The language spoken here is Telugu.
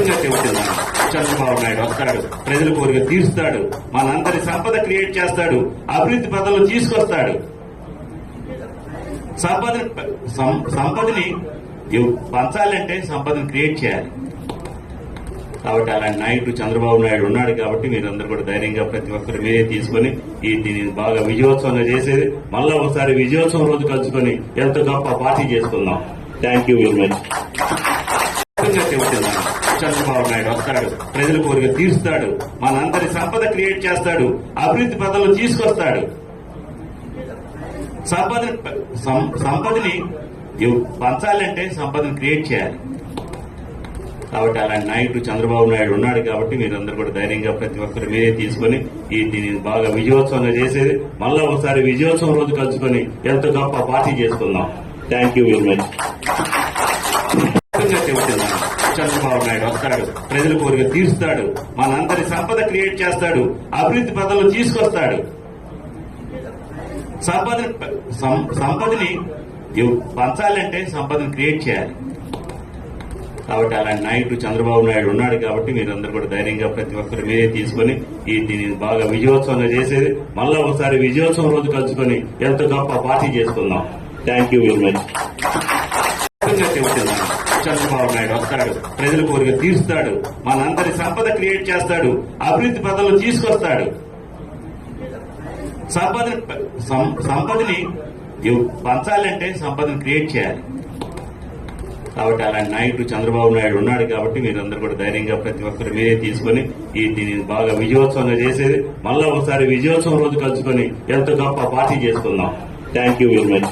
చెబుతున్నాను. చంద్రబాబు నాయుడు వస్తాడు, ప్రజల కోరిక తీరుస్తాడు, మనందరి సంపద క్రియేట్ చేస్తాడు, అభివృద్ధి పదంలో తీసుకొస్తాడు. సంపదని పంచాలంటే సంపదను క్రియేట్ చేయాలి. కాబట్టి అలాంటి నాయకుడు చంద్రబాబు నాయుడు ఉన్నాడు. కాబట్టి మీరందరూ కూడా ధైర్యంగా ప్రతి ఒక్కరు మీరే తీసుకుని దీన్ని బాగా విజయోత్సవంగా చేసేది, మళ్ళా ఒకసారి విజయోత్సవం రోజు కలుసుకొని ఎంతో గొప్ప పార్టీ చేసుకుందాం. Thank you very much. చెబుతున్నాను. చంద్రబాబు నాయుడు వస్తాడు, ప్రజల కోరిక తీరుస్తాడు, మనందరి సంపద క్రియేట్ చేస్తాడు, అభివృద్ధి పదంలో తీసుకొస్తాడు. సంపదని పంచాలంటే సంపదను క్రియేట్ చేయాలి. కాబట్టి అలాంటి నాయకుడు చంద్రబాబు నాయుడు ఉన్నాడు. కాబట్టి మీరందరూ కూడా ధైర్యంగా ప్రతి ఒక్కరు మీరే తీసుకుని దీన్ని బాగా విజయోత్సవంగా చేసేది, మళ్ళా ఒకసారి విజయోత్సవం రోజు కలుసుకొని ఎంతో గొప్ప పార్టీ చేసుకుందాం. Thank you very much. చెబుతున్నాను. చంద్రబాబు నాయుడు వస్తాడు, ప్రజల కోరిక తీరుస్తాడు, మనందరి సంపద క్రియేట్ చేస్తాడు, అభివృద్ధి పదంలో తీసుకొస్తాడు. సంపదని పంచాలంటే సంపదను క్రియేట్ చేయాలి. కాబట్టి అలాంటి నాయకుడు చంద్రబాబు నాయుడు ఉన్నాడు. కాబట్టి మీరందరూ కూడా ధైర్యంగా ప్రతి ఒక్కరు మీరే తీసుకుని దీన్ని బాగా విజయోత్సవంగా చేసేది, మళ్ళా ఒకసారి విజయోత్సవం రోజు కలుసుకొని ఎంతో గొప్ప పార్టీ చేసుకుందాం. Thank you very much. చెబుతున్నాను. చంద్రబాబు నాయుడు వస్తాడు, ప్రజల కోరిక తీరుస్తాడు, మనందరి సంపద క్రియేట్ చేస్తాడు, అభివృద్ధి పదంలో తీసుకొస్తాడు. సంపదని పంచాలంటే సంపదను క్రియేట్ చేయాలి. కాబట్టి అలాంటి నాయకుడు చంద్రబాబు నాయుడు ఉన్నాడు. కాబట్టి మీరందరూ కూడా ధైర్యంగా ప్రతి ఒక్కరు మీరే తీసుకుని దీన్ని బాగా విజయోత్సవంగా చేసేది, మళ్ళా ఒకసారి విజయోత్సవం రోజు కలుసుకొని ఎంతో గొప్ప పార్టీ చేసుకుందాం. Thank you very much.